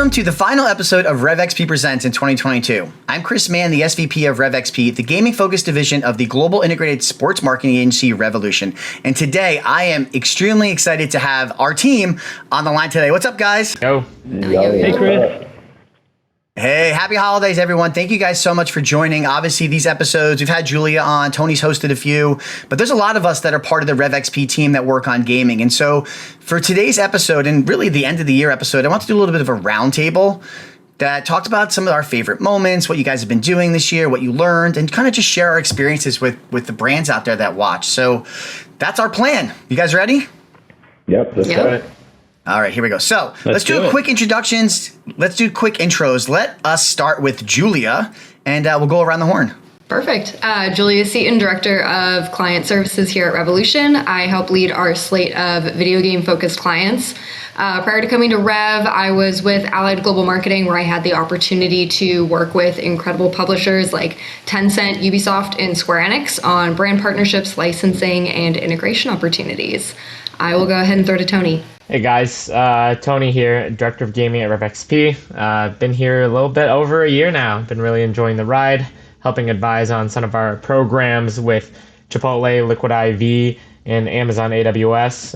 Welcome to the final episode of REVXP Presents in 2022. I'm Chris Mann, the SVP of REVXP, the gaming-focused division of the global integrated sports marketing agency Revolution. And today, I am extremely excited to have our team on the line today. What's up, guys? Yo. Hey, Chris. Hey, happy holidays, everyone. Thank you guys so much for joining. Obviously, these episodes, we've had Julia on, Tony's hosted a few, but there's a lot of us that are part of the REVXP team that work on gaming. And so for today's episode, and really the end of the year episode, I want to do a little bit of a roundtable that talked about some of our favorite moments, what you guys have been doing this year, what you learned, and kind of just share our experiences with the brands out there that watch. So that's our plan. You guys ready? Yep, let's go. All right, here we go. So let's do quick introductions. Let's do quick intros. Let us start with Julia, and we'll go around the horn. Perfect. Julia Seaton, Director of Client Services here at Revolution. I help lead our slate of video game-focused clients. Prior to coming to Rev, I was with Allied Global Marketing, where I had the opportunity to work with incredible publishers like Tencent, Ubisoft, and Square Enix on brand partnerships, licensing, and integration opportunities. I will go ahead and throw to Tony. Hey guys, Tony here, Director of Gaming at REVXP. Been here a little bit over a year now. Been really enjoying the ride, helping advise on some of our programs with Chipotle, Liquid IV, and Amazon AWS.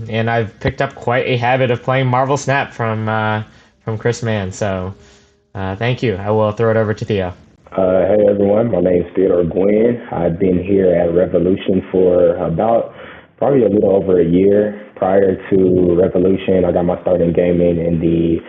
And I've picked up quite a habit of playing Marvel Snap from Chris Mann. So thank you. I will throw it over to Theo. Hey everyone, my name is Theodore Gwynn. I've been here at Revolution for probably a little over a year. Prior to Revolution, I got my start in gaming in the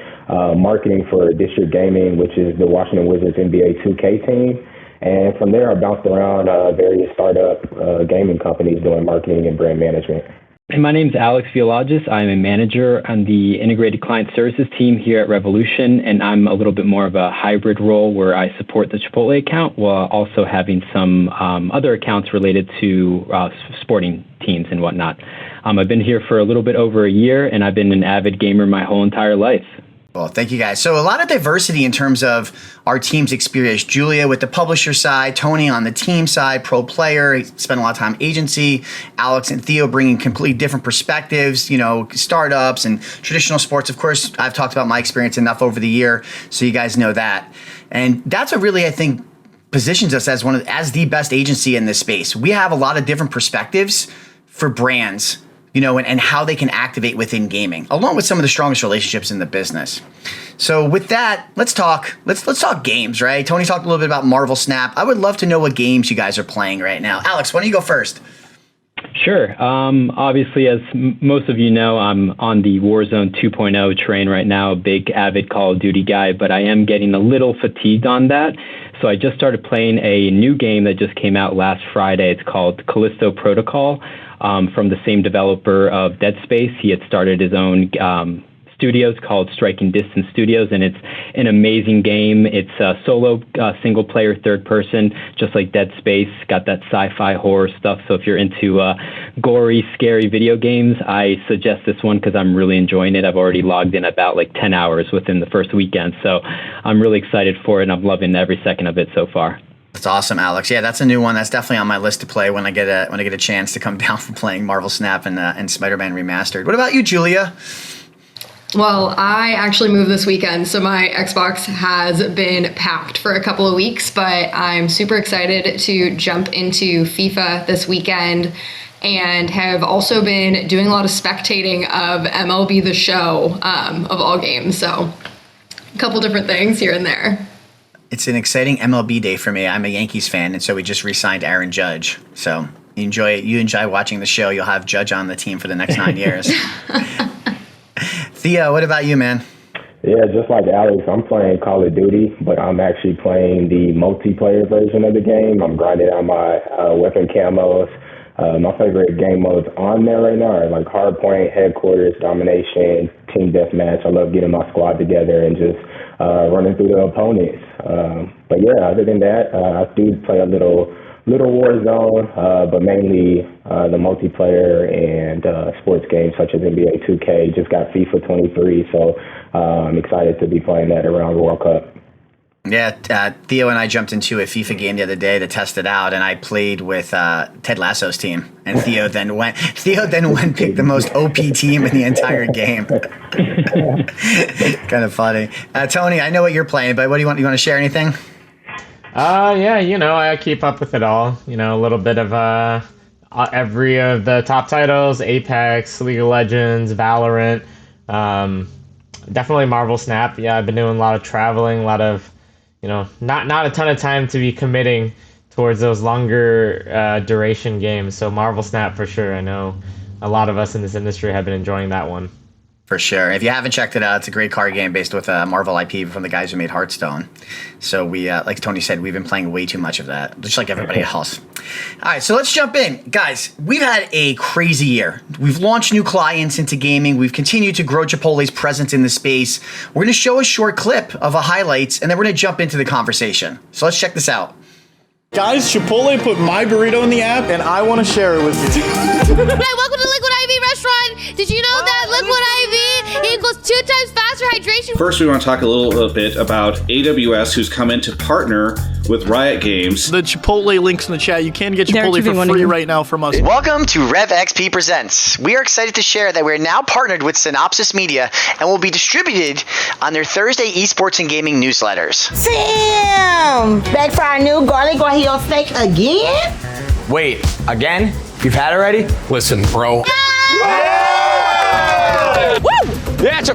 marketing for District Gaming, which is the Washington Wizards NBA 2K team. And from there, I bounced around various startup gaming companies doing marketing and brand management. And my name is Alex Violagis. I'm a manager on the Integrated Client Services team here at Revolution, and I'm a little bit more of a hybrid role where I support the Chipotle account while also having some other accounts related to sporting teams and whatnot. I've been here for a little bit over a year, and I've been an avid gamer my whole entire life. Well, thank you guys. So a lot of diversity in terms of our team's experience. Julia with the publisher side, Tony on the team side, pro player, he spent a lot of time agency, Alex and Theo bringing completely different perspectives, startups and traditional sports. Of course, I've talked about my experience enough over the year, so you guys know that. And that's what really, I think, positions us as the best agency in this space. We have a lot of different perspectives for brands, and how they can activate within gaming, along with some of the strongest relationships in the business. So with that, let's talk games, right? Tony talked a little bit about Marvel Snap. I would love to know what games you guys are playing right now. Alex, why don't you go first? Sure. Obviously, as most of you know, I'm on the Warzone 2.0 train right now, a big avid Call of Duty guy, but I am getting a little fatigued on that. So I just started playing a new game that just came out last Friday. It's called Callisto Protocol. From the same developer of Dead Space. He had started his own studios called Striking Distance Studios, and it's an amazing game. It's a solo, single-player, third-person, just like Dead Space. Got that sci-fi horror stuff, so if you're into gory, scary video games, I suggest this one because I'm really enjoying it. I've already logged in about 10 hours within the first weekend, so I'm really excited for it, and I'm loving every second of it so far. That's awesome, Alex. Yeah, that's a new one. That's definitely on my list to play when I get a chance to come down from playing Marvel Snap and Spider-Man Remastered. What about you, Julia? Well, I actually moved this weekend, so my Xbox has been packed for a couple of weeks, but I'm super excited to jump into FIFA this weekend and have also been doing a lot of spectating of MLB The Show of all games. So a couple different things here and there. It's an exciting MLB day for me. I'm a Yankees fan, and so we just re-signed Aaron Judge. So you enjoy watching the show. You'll have Judge on the team for the next 9 years. Theo, what about you, man? Yeah, just like Alex, I'm playing Call of Duty, but I'm actually playing the multiplayer version of the game. I'm grinding out my weapon camos. My favorite game modes on there right now are like Hardpoint, Headquarters, Domination, Team Deathmatch. I love getting my squad together and just running through the opponents. But yeah, other than that, I do play a little Warzone, but mainly the multiplayer and sports games such as NBA 2K. Just got FIFA 23, so I'm excited to be playing that around World Cup. Yeah, Theo and I jumped into a FIFA game the other day to test it out, and I played with Ted Lasso's team. And Theo then went and picked the most OP team in the entire game. Kind of funny. Tony, I know what you're playing, but what do you want? You want to share anything? Yeah, I keep up with it all. A little bit of every of the top titles: Apex, League of Legends, Valorant. Definitely Marvel Snap. Yeah, I've been doing a lot of traveling, a lot of not a ton of time to be committing towards those longer duration games. So Marvel Snap for sure. I know a lot of us in this industry have been enjoying that one. For sure. If you haven't checked it out, it's a great card game based with a Marvel IP from the guys who made Hearthstone. So we, like Tony said, we've been playing way too much of that, just like everybody else. All right, so let's jump in. Guys, we've had a crazy year. We've launched new clients into gaming. We've continued to grow Chipotle's presence in the space. We're going to show a short clip of a highlights, and then we're going to jump into the conversation. So let's check this out. Guys, Chipotle put my burrito in the app, and I want to share it with you. Hey, welcome to Liquid IV Restaurant. Did you know that Liquid IV equals 2 times faster hydration? First, we want to talk a little bit about AWS, who's come in to partner with Riot Games. The Chipotle links in the chat. You can get Chipotle for free right now from us. Welcome to REVXP Presents. We are excited to share that we're now partnered with Synopsys Media and will be distributed on their Thursday esports and gaming newsletters. Sam! Back for our new garlic guajillo steak again? Wait, again? You've had it already? Listen, bro. Woo! Yeah, So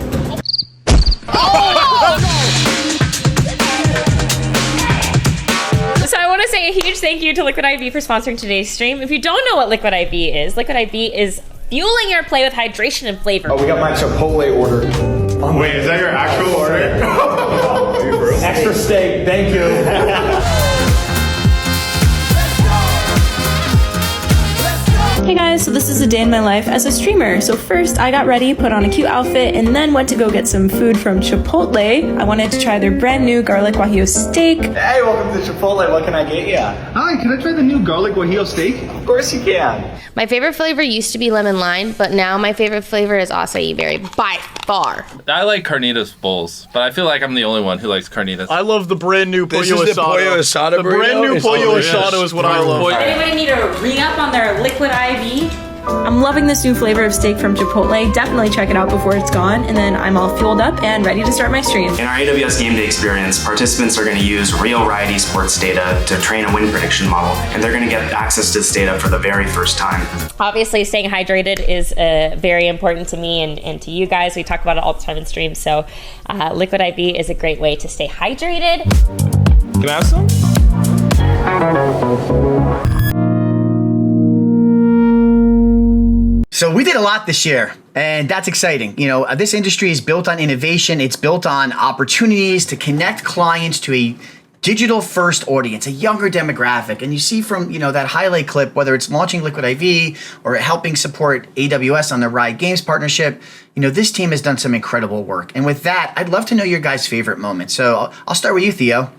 I want to say a huge thank you to Liquid IV for sponsoring today's stream. If you don't know what Liquid IV is fueling your play with hydration and flavor. Oh, we got my Chipotle order. Wait, is that your actual order? Extra steak, thank you. Hey guys, so this is a day in my life as a streamer. So first I got ready, put on a cute outfit, and then went to go get some food from Chipotle. I wanted to try their brand new garlic guajillo steak. Hey, welcome to Chipotle. What can I get you? Hi, can I try the new garlic guajillo steak? Of course you can. My favorite flavor used to be lemon lime, but now my favorite flavor is acai berry by far. I like carnitas bowls, but I feel like I'm the only one who likes carnitas. I love the brand new pollo asado. This is the pollo asada The brand new burrito? pollo asado is what I love. Anybody need a re-up on their Liquid IV? I'm loving this new flavor of steak from Chipotle. Definitely check it out before it's gone, and then I'm all fueled up and ready to start my stream. In our AWS Game Day experience, participants are going to use real Riot Esports data to train a win prediction model, and they're going to get access to this data for the very first time. Obviously, staying hydrated is very important to me and to you guys. We talk about it all the time in streams, so Liquid IV is a great way to stay hydrated. Can I have some? So we did a lot this year, and that's exciting. This industry is built on innovation. It's built on opportunities to connect clients to a digital-first audience, a younger demographic. And you see from, that highlight clip, whether it's launching Liquid IV or helping support AWS on the Riot Games partnership, this team has done some incredible work. And with that, I'd love to know your guys' favorite moment. So I'll start with you, Theo.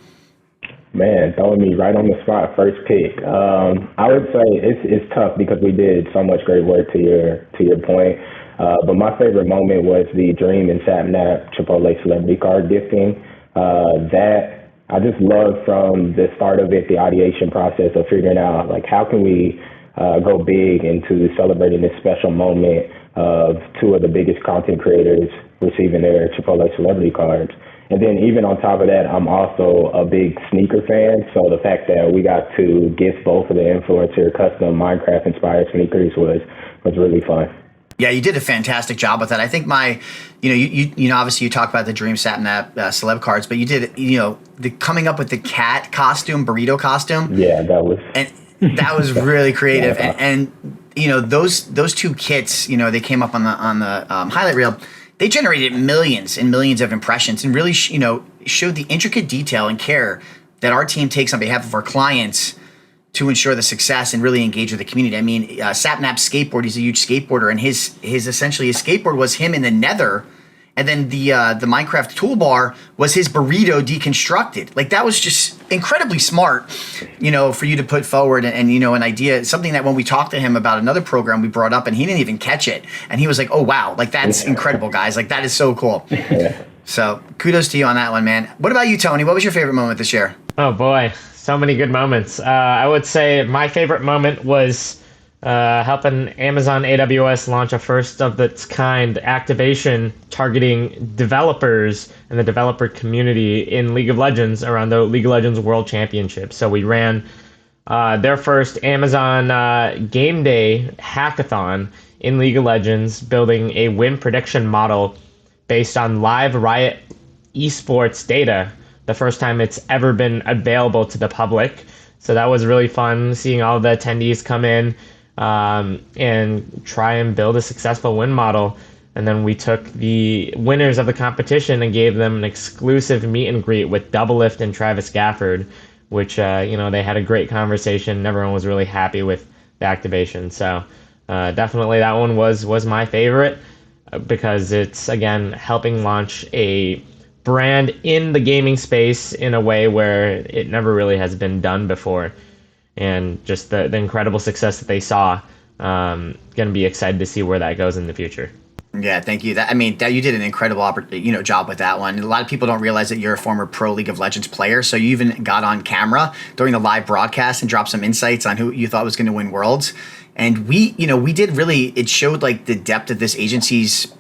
Man, throwing me right on the spot, first pick. I would say it's tough because we did so much great work to your point. But my favorite moment was the Dream and Sapnap Chipotle celebrity card gifting. That I just loved from the start of it, the ideation process of figuring out how can we go big into celebrating this special moment of two of the biggest content creators receiving their Chipotle celebrity cards. And then even on top of that, I'm also a big sneaker fan. So the fact that we got to gift both of the influencer custom Minecraft-inspired sneakers was really fun. Yeah, you did a fantastic job with that. I think you obviously you talk about the Dream Sapnap celeb cards, but you did, the coming up with the cat costume, burrito costume. Yeah, that was really creative. Yeah. And those two kits, they came up on the highlight reel. They generated millions and millions of impressions and really, showed the intricate detail and care that our team takes on behalf of our clients to ensure the success and really engage with the community. I mean, Sapnap's skateboard, he's a huge skateboarder, and his skateboard was him in the Nether, and then the Minecraft toolbar was his burrito deconstructed. That was just incredibly smart, for you to put forward and an idea, something that when we talked to him about another program we brought up and he didn't even catch it. And he was like, oh, wow, that's incredible, guys. That is so cool. So kudos to you on that one, man. What about you, Tony? What was your favorite moment this year? Oh boy, so many good moments. I would say my favorite moment was helping Amazon AWS launch a first of its kind activation targeting developers and the developer community in League of Legends around the League of Legends World Championship. So we ran their first Amazon Game Day hackathon in League of Legends, building a win prediction model based on live Riot esports data, the first time it's ever been available to the public. So that was really fun, seeing all the attendees come in and try and build a successful win model. And then we took the winners of the competition and gave them an exclusive meet and greet with Doublelift and Travis Gafford, which, they had a great conversation. Everyone was really happy with the activation. So definitely that one was my favorite because it's, again, helping launch a brand in the gaming space in a way where it never really has been done before. And just the incredible success that they saw. Going to be excited to see where that goes in the future. Yeah, thank you. That you did an incredible job with that one. A lot of people don't realize that you're a former pro League of Legends player, so you even got on camera during the live broadcast and dropped some insights on who you thought was going to win Worlds. And we did really, it showed like the depth of this agency's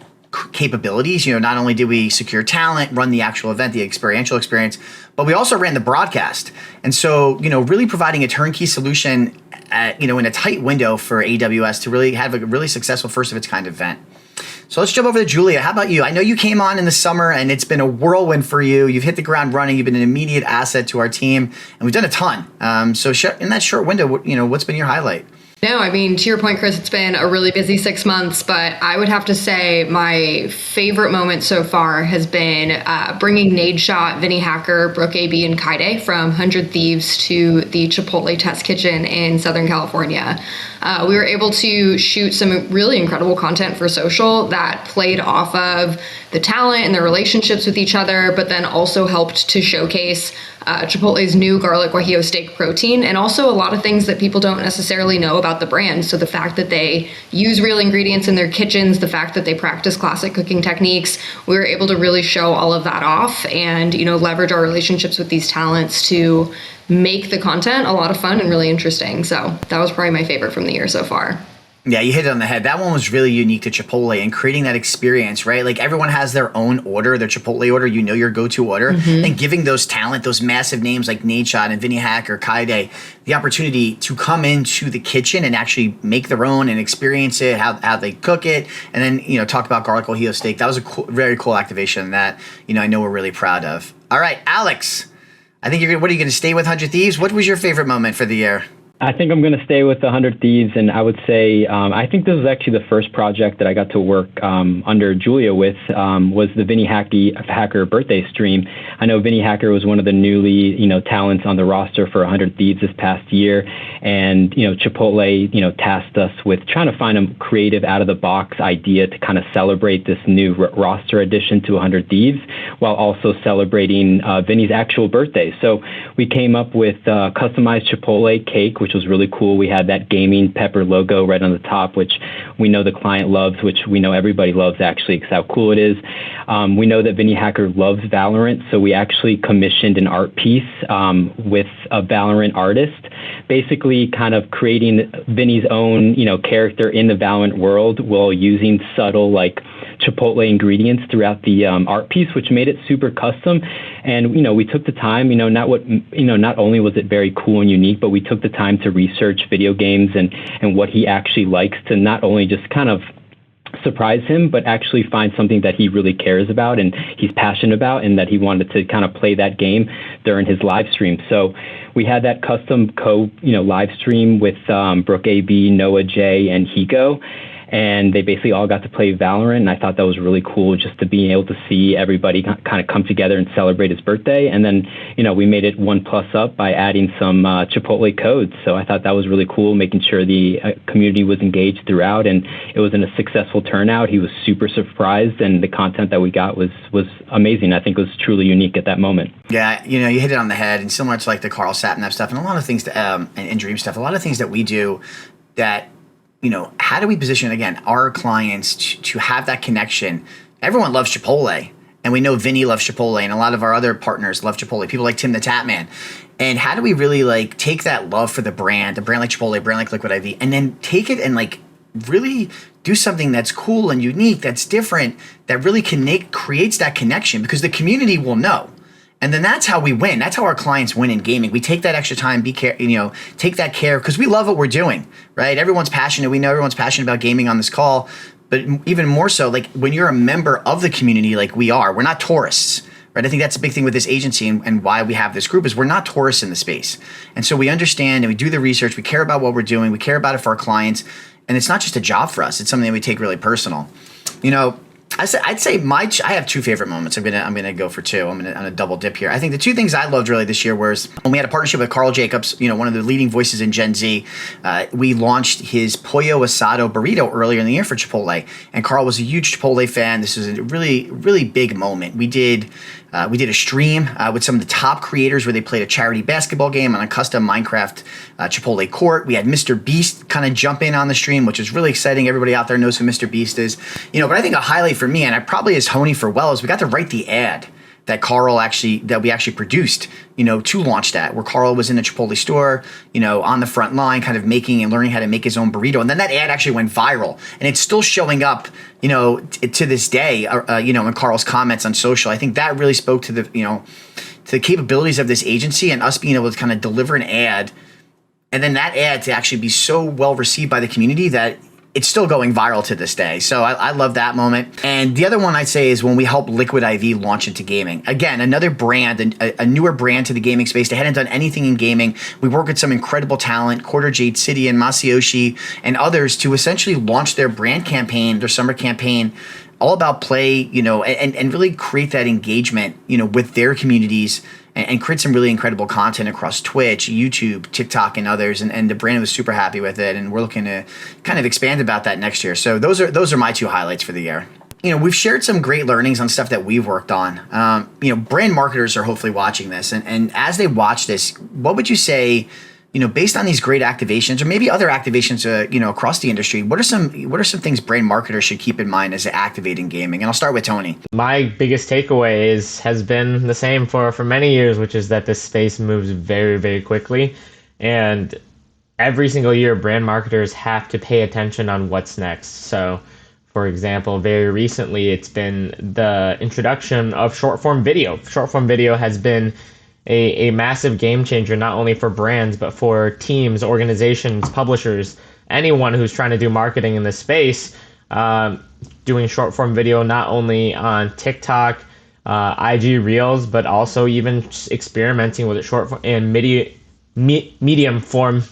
capabilities. Not only did we secure talent, run the actual event, the experiential experience, but we also ran the broadcast. And so, really providing a turnkey solution in a tight window for AWS to really have a really successful first of its kind event. So let's jump over to Julia. How about you? I know you came on in the summer and it's been a whirlwind for you. You've hit the ground running. You've been an immediate asset to our team, and we've done a ton. So in that short window, what's been your highlight? No, to your point, Chris, it's been a really busy 6 months, but I would have to say my favorite moment so far has been bringing Nadeshot, Vinny Hacker, Brooke AB, and Kaide from 100 Thieves to the Chipotle Test Kitchen in Southern California. We were able to shoot some really incredible content for social that played off of the talent and their relationships with each other, but then also helped to showcase Chipotle's new garlic guajillo steak protein, and also a lot of things that people don't necessarily know about the brand. So the fact that they use real ingredients in their kitchens, the fact that they practice classic cooking techniques, we were able to really show all of that off and, leverage our relationships with these talents to make the content a lot of fun and really interesting. So that was probably my favorite from the year so far. Yeah, you hit it on the head. That one was really unique to Chipotle and creating that experience, right? Like everyone has their own order, their Chipotle order, your go-to order, and giving those talent, those massive names like Nadeshot and Vinny Hacker, Kaide, the opportunity to come into the kitchen and actually make their own and experience it, how they cook it, and then, talk about garlic guajillo steak. That was a very cool activation that, I know we're really proud of. All right, Alex, I think what are you going to stay with 100 Thieves? What was your favorite moment for the year? I think I'm going to stay with the 100 Thieves, and I would say I think this was actually the first project that I got to work under Julia with was the Vinny Hacker birthday stream. I know Vinny Hacker was one of the newly talents on the roster for 100 Thieves this past year, and Chipotle tasked us with trying to find a creative, out of the box idea to kind of celebrate this new roster addition to 100 Thieves, while also celebrating Vinny's actual birthday. So we came up with customized Chipotle cake, which was really cool. We had that gaming pepper logo right on the top, which we know the client loves, which we know everybody loves actually, because how cool it is. We know that Vinny Hacker loves Valorant, so we actually commissioned an art piece with a Valorant artist, basically kind of creating Vinny's own, character in the Valorant world while using subtle, Chipotle ingredients throughout the art piece, which made it super custom. And we took the time, not only was it very cool and unique, but we took the time to research video games and what he actually likes, to not only just kind of surprise him, but actually find something that he really cares about and he's passionate about, and that he wanted to kind of play that game during his live stream. So we had that custom live stream with Brooke AB, Noah J, and Hiko. And they basically all got to play Valorant, and I thought that was really cool, just to be able to see everybody kind of come together and celebrate his birthday. And then, we made it 1+ up by adding some Chipotle codes. So I thought that was really cool, making sure the community was engaged throughout, and it was a successful turnout. He was super surprised, and the content that we got was amazing. I think it was truly unique at that moment. Yeah, you hit it on the head, and similar to the Carl Satnap stuff and a lot of things and Dream stuff, a lot of things that we do that, how do we position, again, our clients to have that connection? Everyone loves Chipotle. And we know Vinny loves Chipotle, and a lot of our other partners love Chipotle. People like Tim the Tap Man. And how do we really like take that love for the brand, a brand like Chipotle, a brand like Liquid IV, and then take it and like really do something that's cool and unique, that's different, that really creates that connection, because the community will know. And then that's how we win. That's how our clients win in gaming. We take that extra time, take that care, because we love what we're doing, right? Everyone's passionate. We know everyone's passionate about gaming on this call, but even more so, like when you're a member of the community, like we are, we're not tourists, right? I think that's a big thing with this agency and why we have this group is we're not tourists in the space. And so we understand and we do the research. We care about what we're doing. We care about it for our clients. And it's not just a job for us. It's something that we take really personal. I'd say I have two favorite moments. I'm gonna go for two. I'm gonna double dip here. I think the two things I loved really this year was when we had a partnership with Carl Jacobs, one of the leading voices in Gen Z. We launched his Pollo Asado burrito earlier in the year for Chipotle, and Carl was a huge Chipotle fan. This was a really, really big moment. We did a stream with some of the top creators where they played a charity basketball game on a custom Minecraft Chipotle court. We had Mr. Beast kind of jump in on the stream, which is really exciting. Everybody out there knows who Mr. Beast is. But I think a highlight for me, and I probably as Tony for well, is we got to write the ad that we actually produced, to launch that, where Carl was in the Chipotle store, on the front line, kind of making and learning how to make his own burrito. And then that ad actually went viral, and it's still showing up, to this day, in Carl's comments on social. I think that really spoke to the capabilities of this agency and us being able to kind of deliver an ad, and then that ad to actually be so well received by the community that it's still going viral to this day. So I love that moment. And the other one I'd say is when we helped Liquid IV launch into gaming. Again, another brand, a newer brand to the gaming space. They hadn't done anything in gaming. We worked with some incredible talent, Quarter Jade City and Masayoshi and others to essentially launch their brand campaign, their summer campaign, all about play, and really create that engagement, with their communities and create some really incredible content across Twitch, YouTube, TikTok, and others. And the brand was super happy with it. And we're looking to kind of expand about that next year. So those are my two highlights for the year. We've shared some great learnings on stuff that we've worked on. Brand marketers are hopefully watching this. And as they watch this, what would you say, based on these great activations or maybe other activations, across the industry, what are some things brand marketers should keep in mind as they activate in gaming? And I'll start with Tony. My biggest takeaway has been the same for many years, which is that this space moves very, very quickly. And every single year, brand marketers have to pay attention on what's next. So, for example, very recently, it's been the introduction of short-form video. Short-form video has been a massive game changer, not only for brands, but for teams, organizations, publishers, anyone who's trying to do marketing in this space, doing short form video, not only on TikTok, IG Reels, but also even experimenting with short form and medium form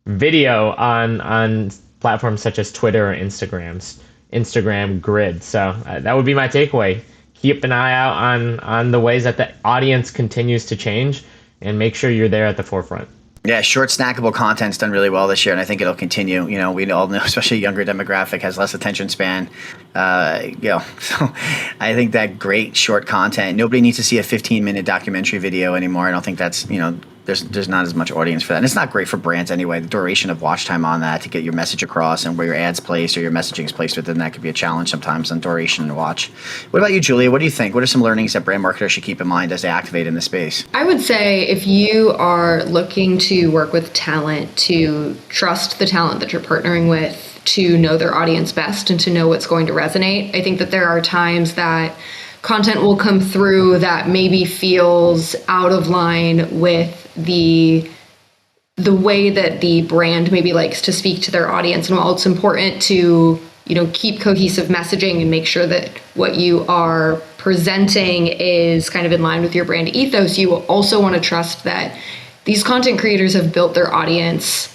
video on platforms such as Twitter or Instagram Grid. So that would be my takeaway. Keep an eye out on the ways that the audience continues to change and make sure you're there at the forefront. Yeah, short snackable content's done really well this year, and I think it'll continue. We all know, especially a younger demographic has less attention span. So I think that great short content. Nobody needs to see a 15-minute documentary video anymore. I don't think that's there's not as much audience for that. And it's not great for brands anyway. The duration of watch time on that to get your message across and where your ad's placed or your messaging is placed within that could be a challenge sometimes on duration and watch. What about you, Julia? What do you think? What are some learnings that brand marketers should keep in mind as they activate in the space? I would say if you are looking to work with talent, to trust the talent that you're partnering with, to know their audience best and to know what's going to resonate. I think that there are times that content will come through that maybe feels out of line with the way that the brand maybe likes to speak to their audience. And while it's important to, keep cohesive messaging and make sure that what you are presenting is kind of in line with your brand ethos, you also want to trust that these content creators have built their audience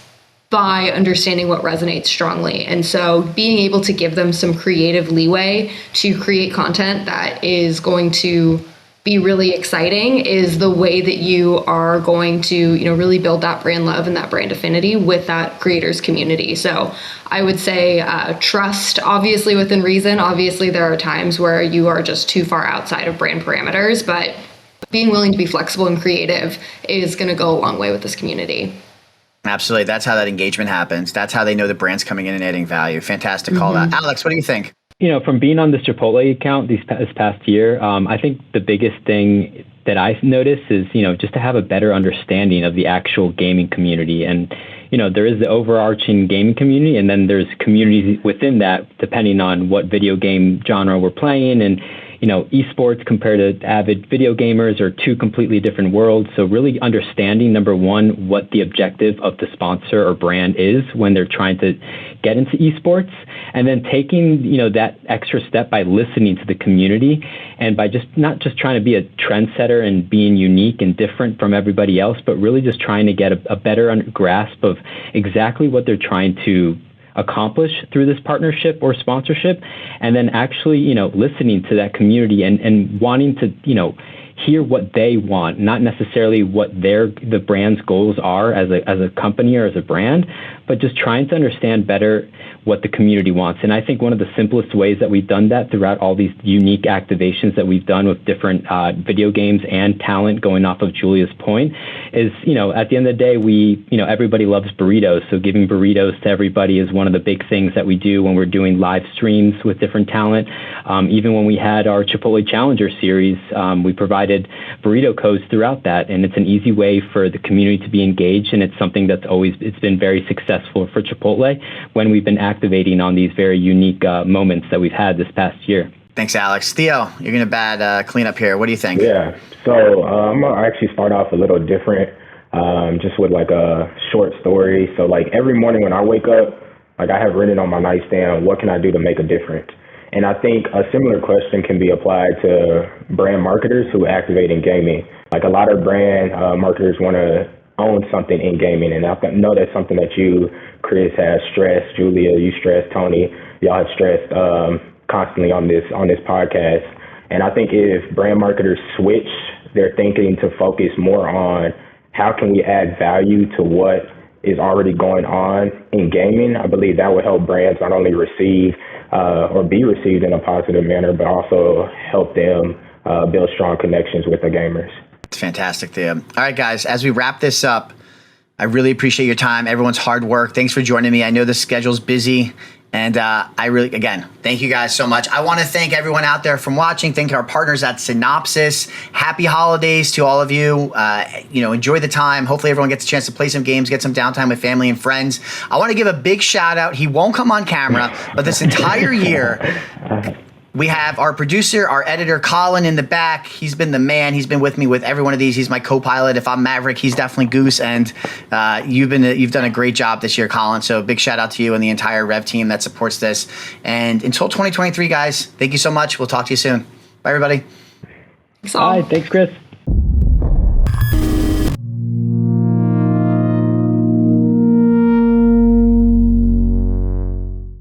by understanding what resonates strongly. And so being able to give them some creative leeway to create content that is going to be really exciting is the way that you are going to, really build that brand love and that brand affinity with that creators community. So I would say trust, obviously within reason. Obviously there are times where you are just too far outside of brand parameters, but being willing to be flexible and creative is going to go a long way with this community. Absolutely. That's how that engagement happens. That's how they know the brand's coming in and adding value. Fantastic call. Alex, what do you think? From being on this Chipotle account this past year, I think the biggest thing that I noticed is, just to have a better understanding of the actual gaming community. And, there is the overarching gaming community, and then there's communities within that, depending on what video game genre we're playing. And, esports compared to avid video gamers are two completely different worlds. So really understanding, number one, what the objective of the sponsor or brand is when they're trying to get into esports, and then taking, that extra step by listening to the community and by just not just trying to be a trendsetter and being unique and different from everybody else, but really just trying to get a better grasp of exactly what they're trying to accomplish through this partnership or sponsorship, and then actually, listening to that community and wanting to, hear what they want, not necessarily what the brand's goals are as a company or as a brand, but just trying to understand better what the community wants. And I think one of the simplest ways that we've done that throughout all these unique activations that we've done with different video games and talent, going off of Julia's point, is, at the end of the day, everybody loves burritos. So giving burritos to everybody is one of the big things that we do when we're doing live streams with different talent. Even when we had our Chipotle Challenger series, we provided burrito codes throughout that. And it's an easy way for the community to be engaged. And it's something that's it's been very successful for Chipotle when we've been activating on these very unique moments that we've had this past year. Thanks, Alex. Theo, you're going to bat cleanup here. What do you think? Yeah. So I'm going to actually start off a little different, just with like a short story. So like every morning when I wake up, like I have written on my nightstand, what can I do to make a difference? And I think a similar question can be applied to brand marketers who activate in gaming. Like a lot of brand marketers want to own something in gaming. And I know that's something that you, Chris, has stressed. Julia, you stressed. Tony, y'all have stressed constantly on this podcast. And I think if brand marketers switch their thinking to focus more on how can we add value to what is already going on in gaming, I believe that will help brands not only receive or be received in a positive manner, but also help them build strong connections with the gamers. It's fantastic, Theo. All right, guys, as we wrap this up, I really appreciate your time, everyone's hard work. Thanks for joining me. I know the schedule's busy, and again, thank you guys so much. I want to thank everyone out there from watching. Thank our partners at Synopsys. Happy holidays to all of you. Enjoy the time. Hopefully everyone gets a chance to play some games, get some downtime with family and friends. I want to give a big shout out. He won't come on camera, but this entire year, we have our producer, our editor, Colin, in the back. He's been the man. He's been with me with every one of these. He's my co-pilot. If I'm Maverick, he's definitely Goose. And you've done a great job this year, Colin. So big shout out to you and the entire Rev team that supports this. And until 2023, guys, thank you so much. We'll talk to you soon. Bye, everybody. Bye. Thanks, Chris.